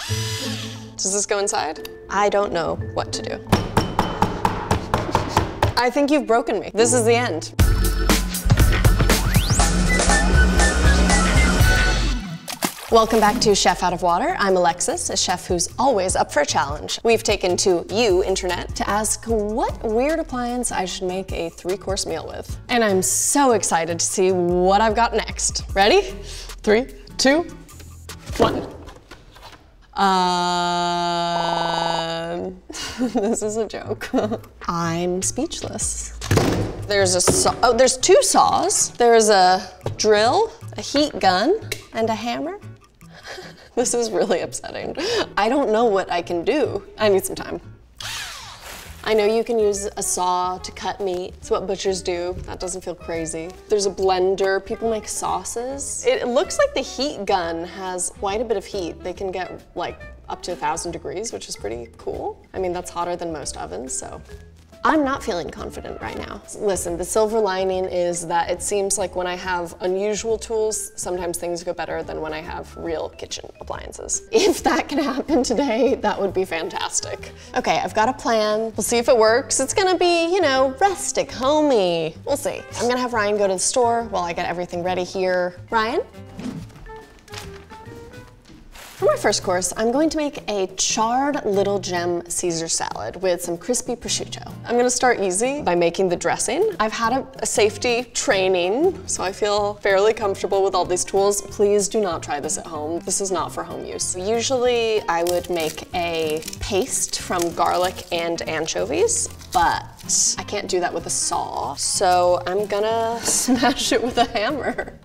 Does this go inside? I don't know what to do. I think you've broken me. This is the end. Welcome back to Chef Out of Water. I'm Alexis, a chef who's always up for a challenge. We've taken to you, internet, to ask what weird appliance I should make a 3-course meal with. And I'm so excited to see what I've got next. Ready? 3, 2, 1. This is a joke. I'm speechless. There's a saw. Oh, there's 2 saws. There's a drill, a heat gun, and a hammer. This is really upsetting. I don't know what I can do. I need some time. I know you can use a saw to cut meat. It's what butchers do. That doesn't feel crazy. There's a blender. People make sauces. It looks like the heat gun has quite a bit of heat. They can get like up to 1,000 degrees, which is pretty cool. I mean, that's hotter than most ovens, so. I'm not feeling confident right now. Listen, the silver lining is that it seems like when I have unusual tools, sometimes things go better than when I have real kitchen appliances. If that can happen today, that would be fantastic. Okay, I've got a plan. We'll see if it works. It's gonna be, you know, rustic, homey. We'll see. I'm gonna have Ryan go to the store while I get everything ready here. Ryan? For my first course, I'm going to make a charred little gem Caesar salad with some crispy prosciutto. I'm gonna start easy by making the dressing. I've had a safety training, so I feel fairly comfortable with all these tools. Please do not try this at home. This is not for home use. Usually I would make a paste from garlic and anchovies, but I can't do that with a saw, so I'm gonna smash it with a hammer.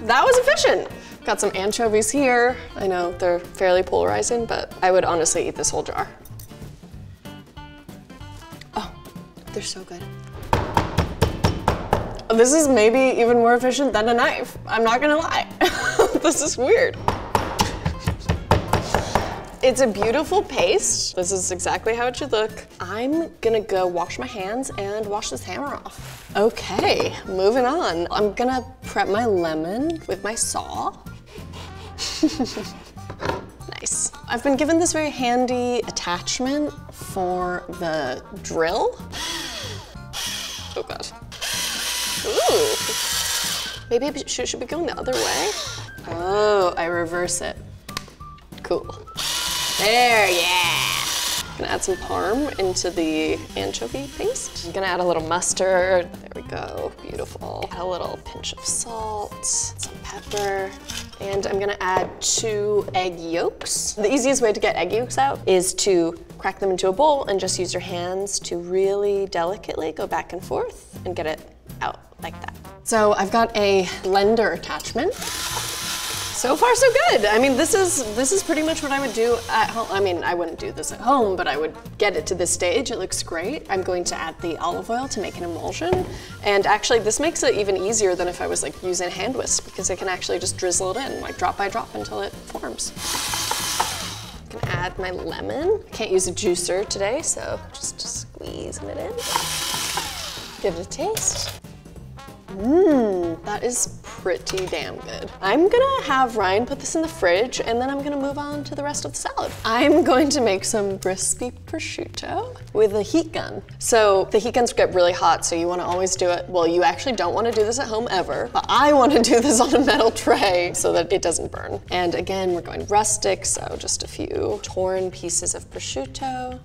That was efficient. Got some anchovies here. I know they're fairly polarizing, but I would honestly eat this whole jar. Oh, they're so good. This is maybe even more efficient than a knife. I'm not gonna lie. This is weird. It's a beautiful paste. This is exactly how it should look. I'm gonna go wash my hands and wash this hammer off. Okay, moving on. I'm gonna prep my lemon with my saw. Nice. I've been given this very handy attachment for the drill. Oh God. Ooh. Maybe I should be going the other way. Oh, I reverse it. Cool. There, yeah. I'm gonna add some parm into the anchovy paste. I'm gonna add a little mustard. There we go, beautiful. Add a little pinch of salt, some pepper, and I'm gonna add 2 egg yolks. The easiest way to get egg yolks out is to crack them into a bowl and just use your hands to really delicately go back and forth and get it out like that. So I've got a blender attachment. So far, so good. I mean, this is pretty much what I would do at home. I mean, I wouldn't do this at home, but I would get it to this stage. It looks great. I'm going to add the olive oil to make an emulsion. And actually, this makes it even easier than if I was like using a hand whisk, because I can actually just drizzle it in, like drop by drop until it forms. I can add my lemon. I can't use a juicer today, so just squeezing it in. Give it a taste. That is pretty damn good. I'm gonna have Ryan put this in the fridge and then I'm gonna move on to the rest of the salad. I'm going to make some crispy prosciutto with a heat gun. So the heat guns get really hot, so you wanna always do it, well, you actually don't wanna do this at home ever, but I wanna do this on a metal tray so that it doesn't burn. And again, we're going rustic, so just a few torn pieces of prosciutto.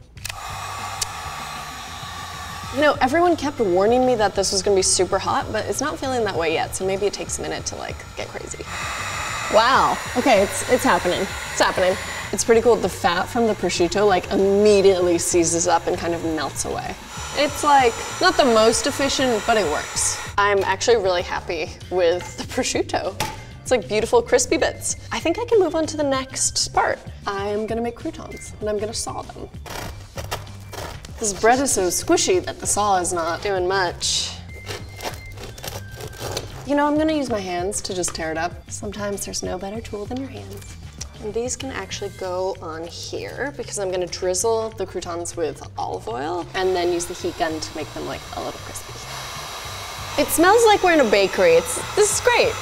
You know, everyone kept warning me that this was gonna be super hot, but it's not feeling that way yet, so maybe it takes a minute to like get crazy. Wow, okay, it's happening. It's happening. It's pretty cool. The fat from the prosciutto like immediately seizes up and kind of melts away. It's like not the most efficient, but it works. I'm actually really happy with the prosciutto. It's like beautiful crispy bits. I think I can move on to the next part. I'm gonna make croutons and I'm gonna saw them. This bread is so squishy that the saw is not doing much. You know, I'm gonna use my hands to just tear it up. Sometimes there's no better tool than your hands. And these can actually go on here because I'm gonna drizzle the croutons with olive oil and then use the heat gun to make them like a little crispy. It smells like we're in a bakery. This is great.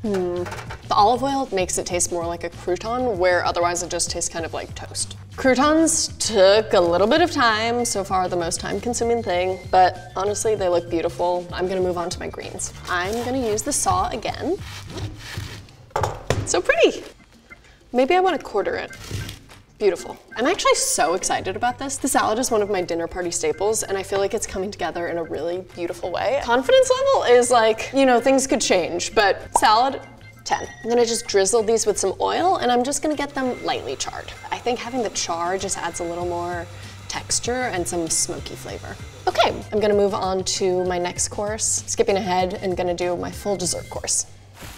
The olive oil makes it taste more like a crouton, where otherwise it just tastes kind of like toast. Croutons took a little bit of time, so far the most time-consuming thing, but honestly, they look beautiful. I'm gonna move on to my greens. I'm gonna use the saw again. So pretty. Maybe I wanna quarter it. Beautiful. I'm actually so excited about this. The salad is one of my dinner party staples, and I feel like it's coming together in a really beautiful way. Confidence level is like, you know, things could change, but salad, 10. I'm gonna just drizzle these with some oil, and I'm just gonna get them lightly charred. I think having the char just adds a little more texture and some smoky flavor. Okay, I'm gonna move on to my next course. Skipping ahead and gonna do my full dessert course.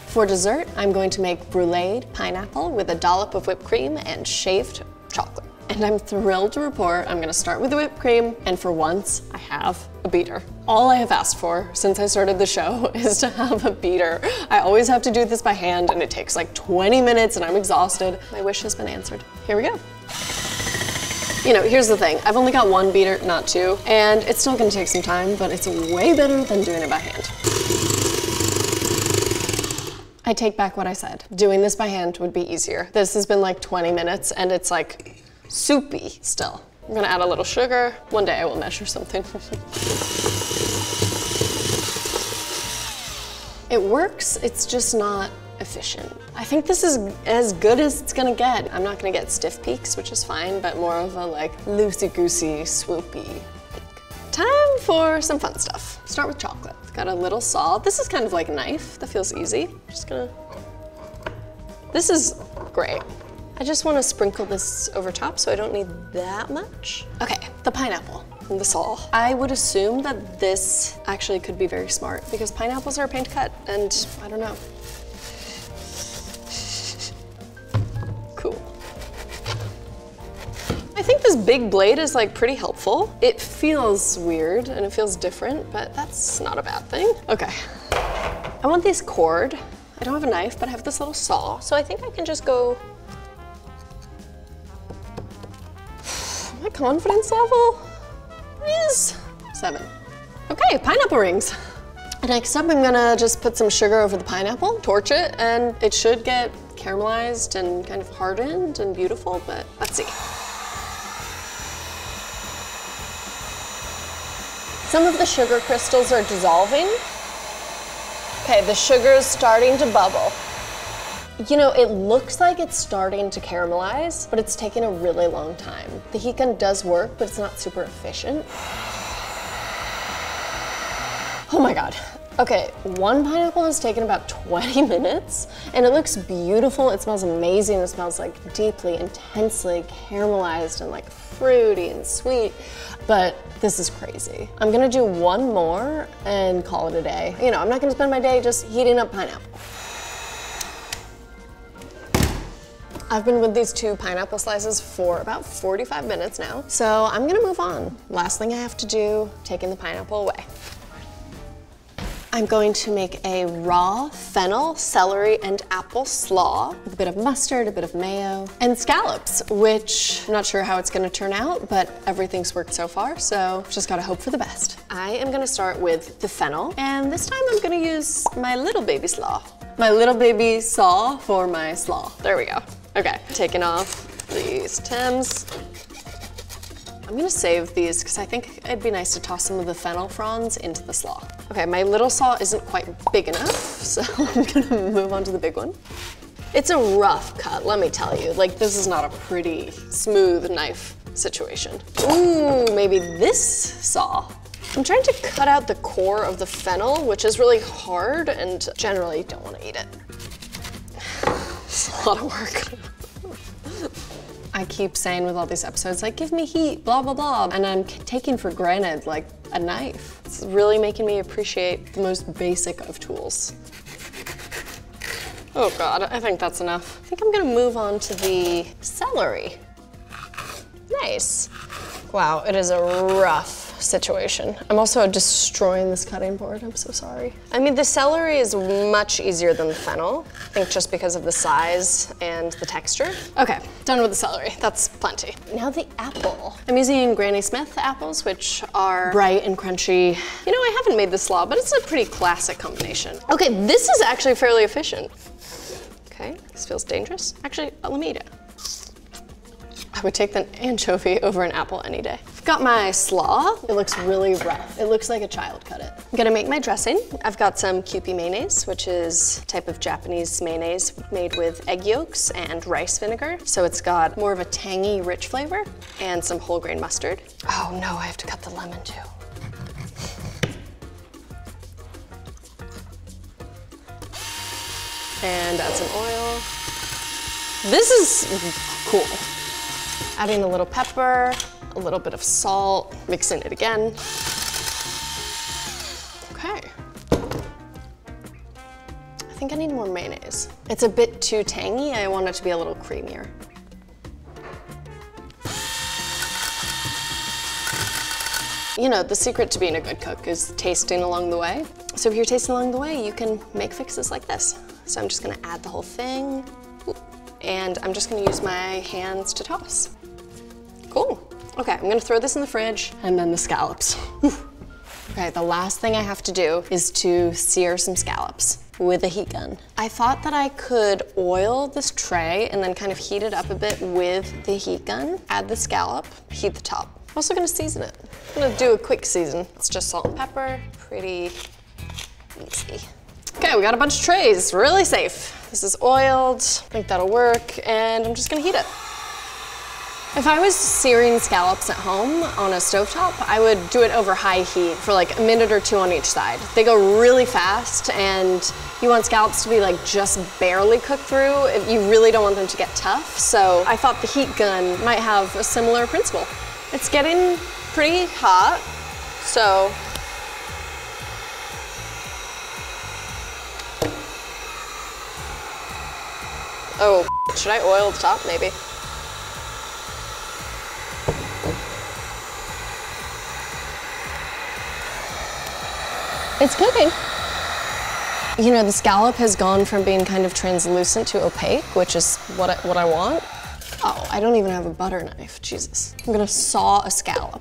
For dessert, I'm going to make bruleed pineapple with a dollop of whipped cream and shaved chocolate. And I'm thrilled to report I'm gonna start with the whipped cream, and for once, I have a beater. All I have asked for since I started the show is to have a beater. I always have to do this by hand, and it takes like 20 minutes, and I'm exhausted. My wish has been answered. Here we go. You know, here's the thing. I've only got one beater, not two, and it's still gonna take some time, but it's way better than doing it by hand. I take back what I said. Doing this by hand would be easier. This has been like 20 minutes and it's like soupy still. I'm gonna add a little sugar. One day I will measure something. It works, it's just not efficient. I think this is as good as it's gonna get. I'm not gonna get stiff peaks, which is fine, but more of a like loosey-goosey, swoopy peak. Time for some fun stuff. Start with chocolate. Got a little saw. This is kind of like a knife. That feels easy. Just gonna... This is great. I just want to sprinkle this over top, so I don't need that much. Okay, the pineapple and the saw. I would assume that this actually could be very smart because pineapples are a pain to cut, and I don't know. Cool. I think this big blade is like pretty helpful. It feels weird and it feels different, but that's not a bad thing. Okay, I want these cored. I don't have a knife, but I have this little saw, so I think I can just go. My confidence level is 7. Okay, pineapple rings. Next up, I'm gonna just put some sugar over the pineapple, torch it, and it should get caramelized and kind of hardened and beautiful, but let's see. Some of the sugar crystals are dissolving. Okay, the sugar is starting to bubble. You know, it looks like it's starting to caramelize, but it's taking a really long time. The heat gun does work, but it's not super efficient. Oh my God. Okay, one pineapple has taken about 20 minutes, and it looks beautiful. It smells amazing. It smells like deeply, intensely caramelized and like fruity and sweet, but this is crazy. I'm gonna do one more and call it a day. You know, I'm not gonna spend my day just heating up pineapple. I've been with these 2 pineapple slices for about 45 minutes now, so I'm gonna move on. Last thing I have to do, taking the pineapple away. I'm going to make a raw fennel, celery, and apple slaw with a bit of mustard, a bit of mayo, and scallops, which I'm not sure how it's gonna turn out, but everything's worked so far, so just gotta hope for the best. I am gonna start with the fennel, and this time I'm gonna use my little baby slaw. My little baby saw for my slaw. There we go. Okay, taking off these stems. I'm gonna save these because I think it'd be nice to toss some of the fennel fronds into the slaw. Okay, my little saw isn't quite big enough, so I'm gonna move on to the big one. It's a rough cut, let me tell you. Like, this is not a pretty, smooth knife situation. Ooh, maybe this saw. I'm trying to cut out the core of the fennel, which is really hard and generally don't wanna eat it. It's a lot of work. I keep saying with all these episodes, like, give me heat, blah, blah, blah. And I'm taking for granted, like, a knife. It's really making me appreciate the most basic of tools. Oh God, I think that's enough. I think I'm gonna move on to the celery. Nice. Wow, it is a rough situation. I'm also destroying this cutting board, I'm so sorry. I mean, the celery is much easier than the fennel. I think just because of the size and the texture. Okay, done with the celery, that's plenty. Now the apple. I'm using Granny Smith apples, which are bright and crunchy. You know, I haven't made this slaw, but it's a pretty classic combination. Okay, this is actually fairly efficient. Okay, this feels dangerous. Actually, let me eat it. I would take the anchovy over an apple any day. I've got my slaw. It looks really rough. It looks like a child cut it. I'm gonna make my dressing. I've got some Kewpie mayonnaise, which is a type of Japanese mayonnaise made with egg yolks and rice vinegar. So it's got more of a tangy, rich flavor, and some whole grain mustard. Oh no, I have to cut the lemon too. And add some oil. This is cool. Adding a little pepper, a little bit of salt, mixing it again. Okay. I think I need more mayonnaise. It's a bit too tangy. I want it to be a little creamier. You know, the secret to being a good cook is tasting along the way. So if you're tasting along the way, you can make fixes like this. So I'm just gonna add the whole thing. And I'm just gonna use my hands to toss. Cool. Okay, I'm gonna throw this in the fridge and then the scallops. Okay, the last thing I have to do is to sear some scallops with a heat gun. I thought that I could oil this tray and then kind of heat it up a bit with the heat gun, add the scallop, heat the top. I'm also gonna season it. I'm gonna do a quick season. It's just salt and pepper, pretty easy. Okay, we got a bunch of trays, really safe. This is oiled, I think that'll work, and I'm just gonna heat it. If I was searing scallops at home on a stovetop, I would do it over high heat for like a minute or two on each side. They go really fast, and you want scallops to be like just barely cooked through. You really don't want them to get tough, so I thought the heat gun might have a similar principle. It's getting pretty hot, so oh, should I oil the top maybe? It's cooking. You know, the scallop has gone from being kind of translucent to opaque, which is what I want. Oh, I don't even have a butter knife, Jesus. I'm gonna saw a scallop.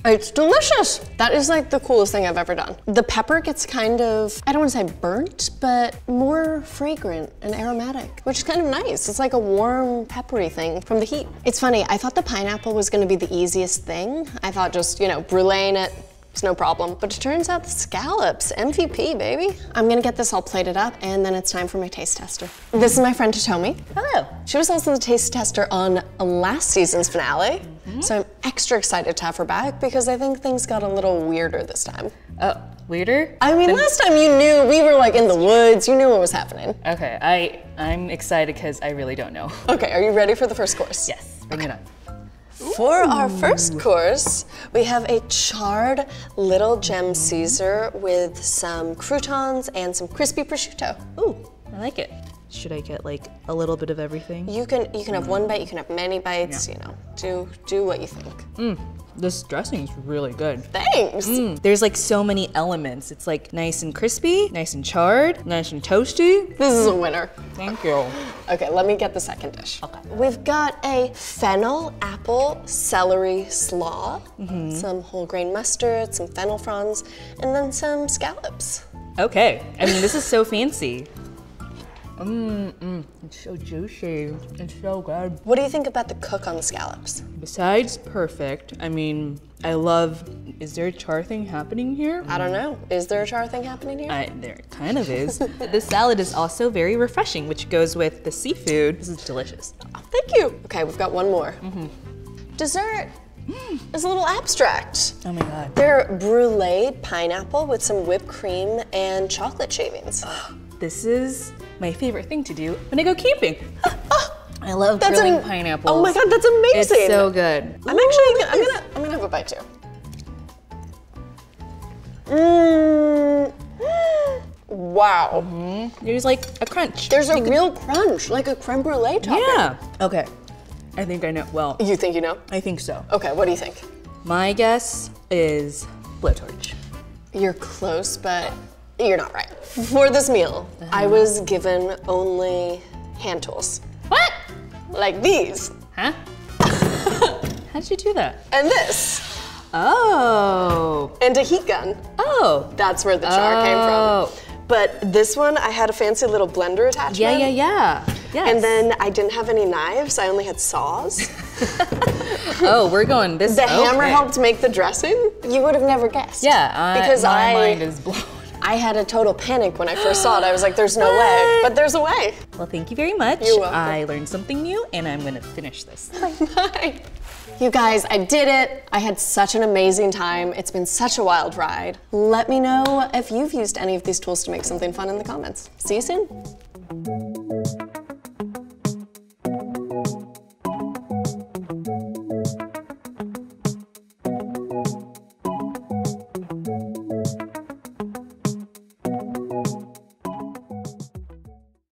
It's delicious. That is like the coolest thing I've ever done. The pepper gets kind of, I don't want to say burnt, but more fragrant and aromatic, which is kind of nice. It's like a warm, peppery thing from the heat. It's funny, I thought the pineapple was gonna be the easiest thing. I thought just, you know, bruleeing it, it's no problem. But it turns out the scallops, MVP, baby. I'm gonna get this all plated up, and then it's time for my taste tester. This is my friend Totomi. Hello. She was also the taste tester on last season's finale. So I'm extra excited to have her back because I think things got a little weirder this time. Oh, weirder? I mean, last time you knew, we were like in the woods, you knew what was happening. Okay, I'm excited because I really don't know. Okay, are you ready for the first course? Yes, bring it on. For our first course, we have a charred little gem Caesar with some croutons and some crispy prosciutto. Ooh, I like it. Should I get like a little bit of everything? You can have one bite, you can have many bites, you know, do what you think. This dressing is really good. Thanks. There's like so many elements. It's like nice and crispy, nice and charred, nice and toasty. This is a winner. Thank you. Okay, let me get the second dish. Okay. We've got a fennel apple celery slaw, some whole grain mustard, some fennel fronds, and then some scallops. Okay, I mean, this is so fancy. It's so juicy. It's so good. What do you think about the cook on the scallops? Besides perfect, I mean, I love, is there a char thing happening here? I don't know. Is there a char thing happening here? There kind of is. This salad is also very refreshing, which goes with the seafood. This is delicious. Oh, thank you. Okay, we've got one more. Dessert. It's a little abstract. Oh my God. They're bruleed pineapple with some whipped cream and chocolate shavings. This is my favorite thing to do when I go camping. I love grilling pineapples. Oh my God, that's amazing. It's so good. I'm gonna have a bite too. Wow. There's like a crunch. There's a real crunch, like a creme brulee topping. Yeah. Okay. I think I know. Well, You think you know? I think so. Okay, what do you think? My guess is blowtorch. You're close, but you're not right. For this meal, I was given only hand tools. What? Like these. Huh? How did you do that? And this. Oh. And a heat gun. Oh. That's where the char came from. But this one, I had a fancy little blender attachment. Yeah. Yes. And then I didn't have any knives, I only had saws. Oh, we're going this. The hammer helped make the dressing. You would have never guessed. Yeah, because my mind is blown. I had a total panic when I first saw it. I was like, there's no way, but there's a way. Well, thank you very much. You're welcome. I learned something new and I'm gonna finish this. Bye. You guys, I did it. I had such an amazing time. It's been such a wild ride. Let me know if you've used any of these tools to make something fun in the comments. See you soon.